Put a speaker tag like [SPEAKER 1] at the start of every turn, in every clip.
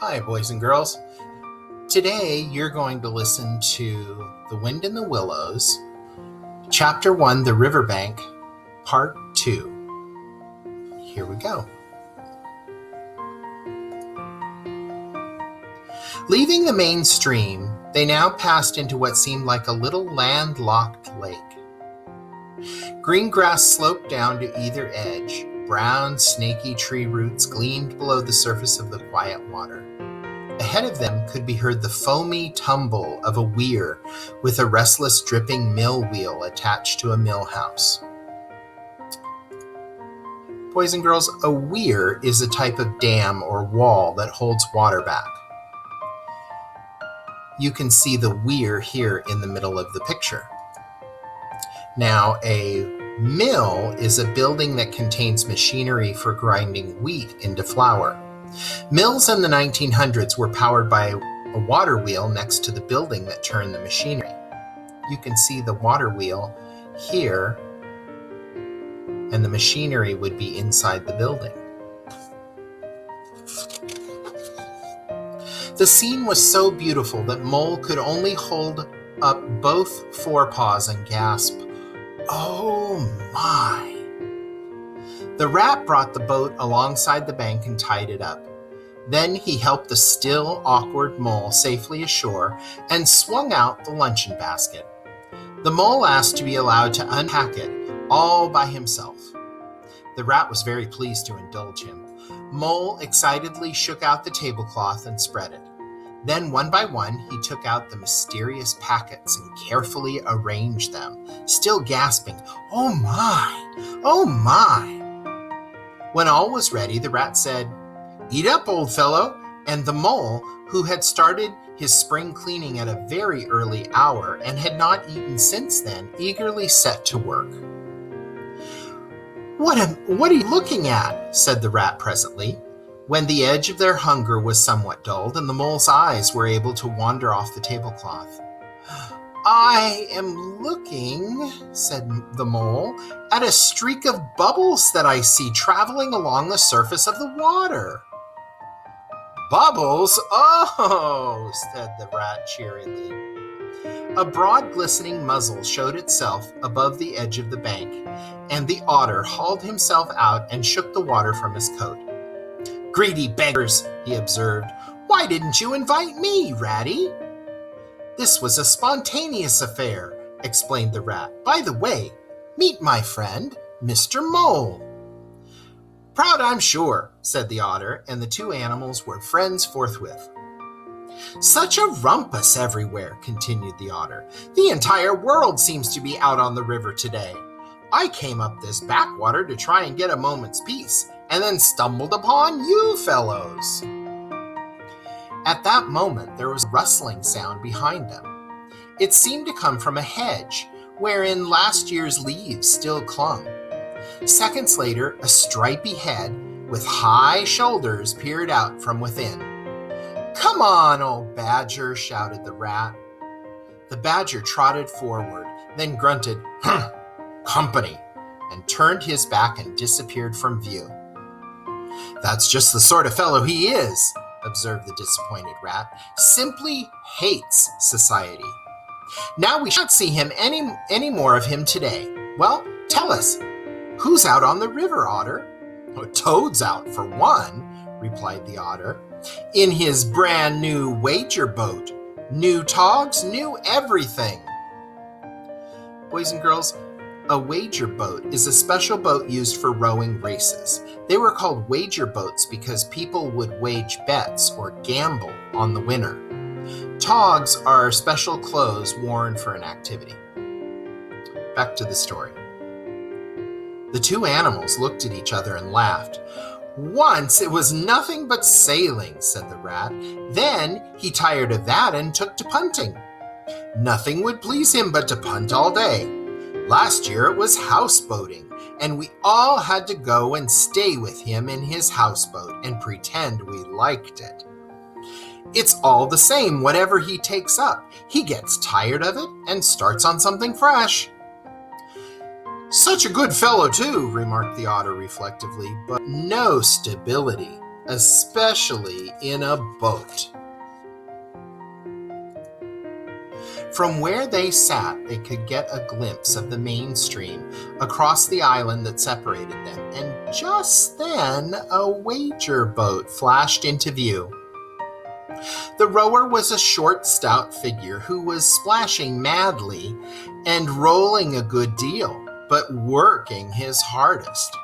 [SPEAKER 1] Hi, boys and girls. Today you're going to listen to The Wind in the Willows, Chapter 1, The Riverbank, Part 2. Here we go. Leaving the main stream, they now passed into what seemed like a little landlocked lake. Green grass sloped down to either edge. Brown, snaky tree roots gleamed below the surface of the quiet water. Ahead of them could be heard the foamy tumble of a weir with a restless dripping mill wheel attached to a mill house. Boys and girls, a weir is a type of dam or wall that holds water back. You can see the weir here in the middle of the picture. Now, a mill is a building that contains machinery for grinding wheat into flour. Mills in the 1900s were powered by a water wheel next to the building that turned the machinery. You can see the water wheel here, and the machinery would be inside the building. The scene was so beautiful that Mole could only hold up both forepaws and gasp, "Oh my!" The rat brought the boat alongside the bank and tied it up. Then he helped the still awkward mole safely ashore and swung out the luncheon basket. The mole asked to be allowed to unpack it all by himself. The rat was very pleased to indulge him. Mole excitedly shook out the tablecloth and spread it. Then, one by one, he took out the mysterious packets and carefully arranged them, still gasping, "Oh my! Oh my!" When all was ready, the rat said, "Eat up, old fellow," and the mole, who had started his spring cleaning at a very early hour and had not eaten since then, eagerly set to work. What are you looking at?" said the rat presently, when the edge of their hunger was somewhat dulled and the mole's eyes were able to wander off the tablecloth. "I am looking," said the mole, "at a streak of bubbles that I see traveling along the surface of the water." "Bubbles? Oh," said the rat cheerily. A broad glistening muzzle showed itself above the edge of the bank, and the otter hauled himself out and shook the water from his coat. "Greedy beggars," he observed. "Why didn't you invite me, Ratty?" "This was a spontaneous affair," explained the rat. "By the way, meet my friend, Mr. Mole." "Proud, I'm sure," said the otter, and the two animals were friends forthwith. "Such a rumpus everywhere," continued the otter. "The entire world seems to be out on the river today. I came up this backwater to try and get a moment's peace, and then stumbled upon you fellows." At that moment, there was a rustling sound behind them. It seemed to come from a hedge, wherein last year's leaves still clung. Seconds later, a stripy head with high shoulders peered out from within. "Come on, old badger," shouted the rat. The badger trotted forward, then grunted, "Company," and turned his back and disappeared from view. "That's just the sort of fellow he is," observed the disappointed rat. "Simply hates society. Now we shan't see him any more of him today. Well, tell us, who's out on the river, Otter?" "Toad's out, for one," replied the otter, "in his brand new wager boat. New togs, new everything." Boys and girls, a wager boat is a special boat used for rowing races. They were called wager boats because people would wage bets or gamble on the winner. Togs are special clothes worn for an activity. Back to the story. The two animals looked at each other and laughed. "Once it was nothing but sailing," said the rat. "Then he tired of that and took to punting. Nothing would please him but to punt all day. Last year it was houseboating, and we all had to go and stay with him in his houseboat and pretend we liked it. It's all the same whatever he takes up. He gets tired of it and starts on something fresh." "Such a good fellow, too," remarked the otter reflectively, "but no stability. especially in a boat. From where they sat, they could get a glimpse of the main stream across the island that separated them, and just then a wager boat flashed into view. The rower was a short, stout figure who was splashing madly and rolling a good deal, but working his hardest.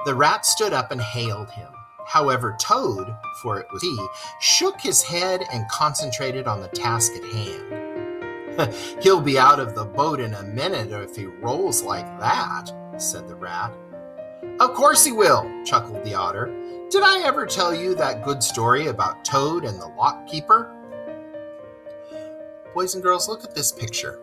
[SPEAKER 1] The rat stood up and hailed him. However, Toad, for it was he, shook his head and concentrated on the task at hand. "He'll be out of the boat in a minute if he rolls like that," said the rat. "Of course he will," chuckled the otter. "Did I ever tell you that good story about Toad and the lock keeper?" Boys and girls, look at this picture.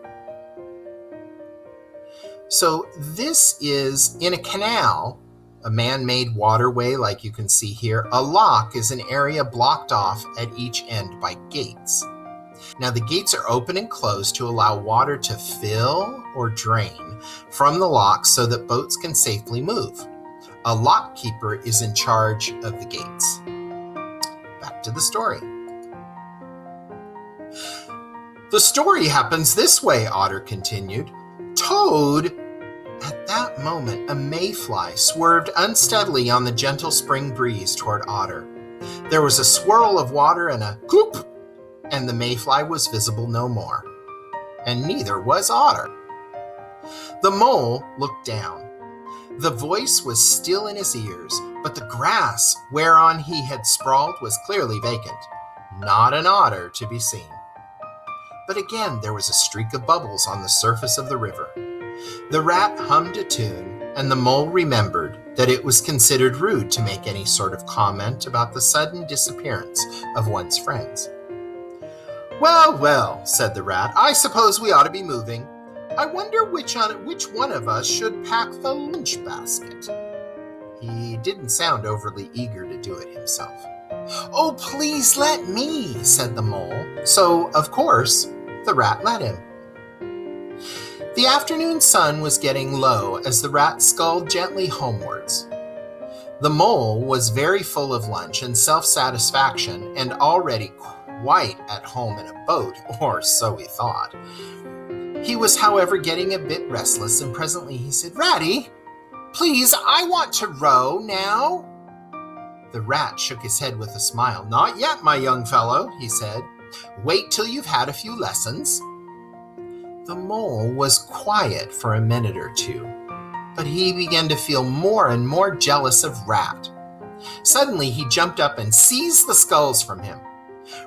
[SPEAKER 1] So this is in a canal, a man-made waterway like you can see here. A lock is an area blocked off at each end by gates. Now the gates are open and closed to allow water to fill or drain from the lock so that boats can safely move. A lock keeper is in charge of the gates. Back to the story. "The story happens this way," Otter continued. "Toad..." At that moment, a mayfly swerved unsteadily on the gentle spring breeze toward Otter. There was a swirl of water and a cloop, and the mayfly was visible no more. And neither was Otter. The mole looked down. The voice was still in his ears, but the grass whereon he had sprawled was clearly vacant. Not an otter to be seen. But again there was a streak of bubbles on the surface of the river. The rat hummed a tune, and the mole remembered that it was considered rude to make any sort of comment about the sudden disappearance of one's friends. "Well, well," said the rat, "I suppose we ought to be moving. I wonder which one of us should pack the lunch basket." He didn't sound overly eager to do it himself. "Oh, please let me," said the mole. So, of course, the rat let him. The afternoon sun was getting low as the rat sculled gently homewards. The mole was very full of lunch and self-satisfaction and already quite at home in a boat, or so he thought. He was, however, getting a bit restless, and presently he said, "Ratty, please, I want to row now." The rat shook his head with a smile. "Not yet, my young fellow," he said. "Wait till you've had a few lessons." The mole was quiet for a minute or two, but he began to feel more and more jealous of Rat. Suddenly he jumped up and seized the sculls from him.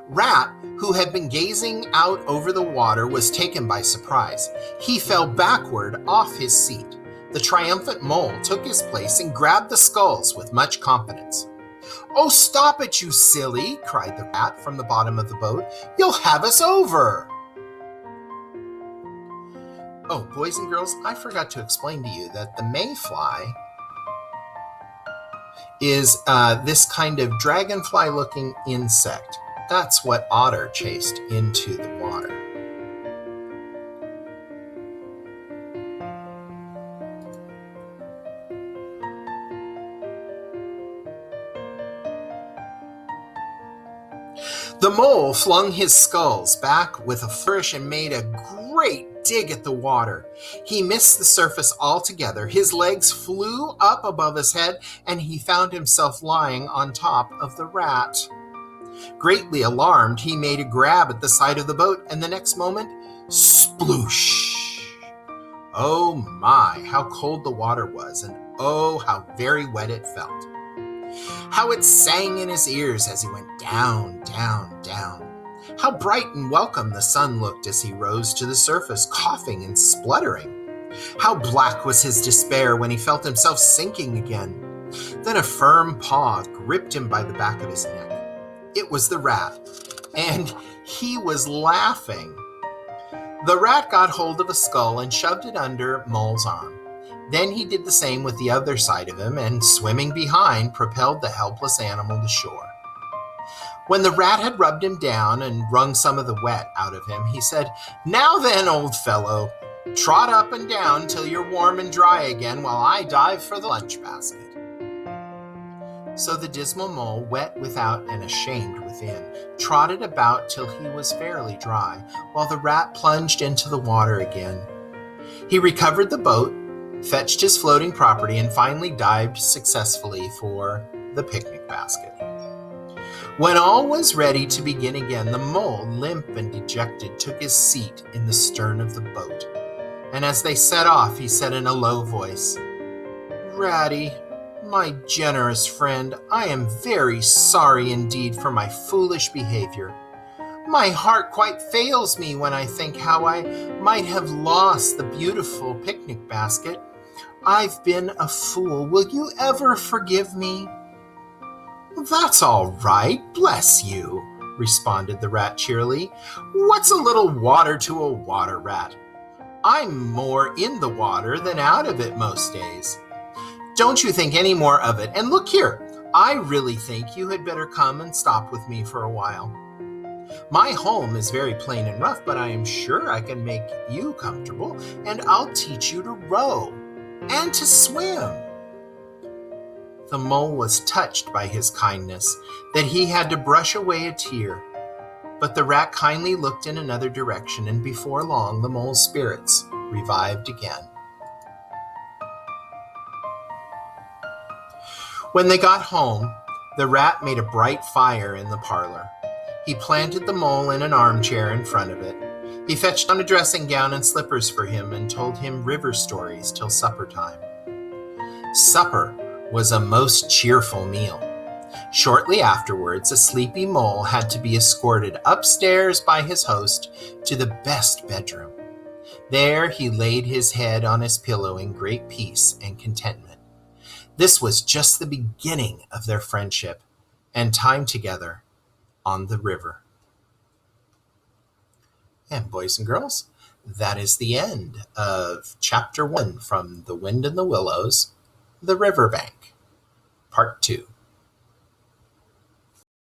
[SPEAKER 1] Rat, who had been gazing out over the water, was taken by surprise. He fell backward off his seat. The triumphant mole took his place and grabbed the sculls with much confidence. "Oh, stop it, you silly!" cried the rat from the bottom of the boat. "You'll have us over!" Oh, boys and girls, I forgot to explain to you that the mayfly is this kind of dragonfly-looking insect. That's what Otter chased into the water. The mole flung his sculls back with a flourish and made a great dig at the water. He missed the surface altogether. His legs flew up above his head, and he found himself lying on top of the rat. Greatly alarmed, he made a grab at the side of the boat, and the next moment, sploosh! Oh my, how cold the water was, and oh, how very wet it felt. How it sang in his ears as he went down, down, down. How bright and welcome the sun looked as he rose to the surface, coughing and spluttering. How black was his despair when he felt himself sinking again. Then a firm paw gripped him by the back of his neck. It was the rat, and he was laughing. The rat got hold of a skull and shoved it under Mole's arm. Then he did the same with the other side of him, and swimming behind, propelled the helpless animal to shore. When the rat had rubbed him down and wrung some of the wet out of him, he said, "Now then, old fellow, trot up and down till you're warm and dry again while I dive for the lunch basket." So the dismal mole, wet without and ashamed within, trotted about till he was fairly dry, while the rat plunged into the water again. He recovered the boat, fetched his floating property, and finally dived successfully for the picnic basket. When all was ready to begin again, the mole, limp and dejected, took his seat in the stern of the boat. And as they set off, he said in a low voice, "Ratty, my generous friend, I am very sorry indeed for my foolish behavior. My heart quite fails me when I think how I might have lost the beautiful picnic basket. I've been a fool. Will you ever forgive me?" "That's all right, bless you," responded the rat cheerily. "What's a little water to a water rat? I'm more in the water than out of it most days. Don't you think any more of it. And look here, I really think you had better come and stop with me for a while. My home is very plain and rough, but I am sure I can make you comfortable, and I'll teach you to row and to swim." The mole was touched by his kindness, that he had to brush away a tear. But the rat kindly looked in another direction, and before long the mole's spirits revived again. When they got home, the rat made a bright fire in the parlor. He planted the mole in an armchair in front of it. He fetched on a dressing gown and slippers for him and told him river stories till supper time. Supper was a most cheerful meal. Shortly afterwards, a sleepy mole had to be escorted upstairs by his host to the best bedroom. There he laid his head on his pillow in great peace and contentment. This was just the beginning of their friendship and time together on the river. And boys and girls, that is the end of Chapter 1 from The Wind in the Willows, The Riverbank, Part 2.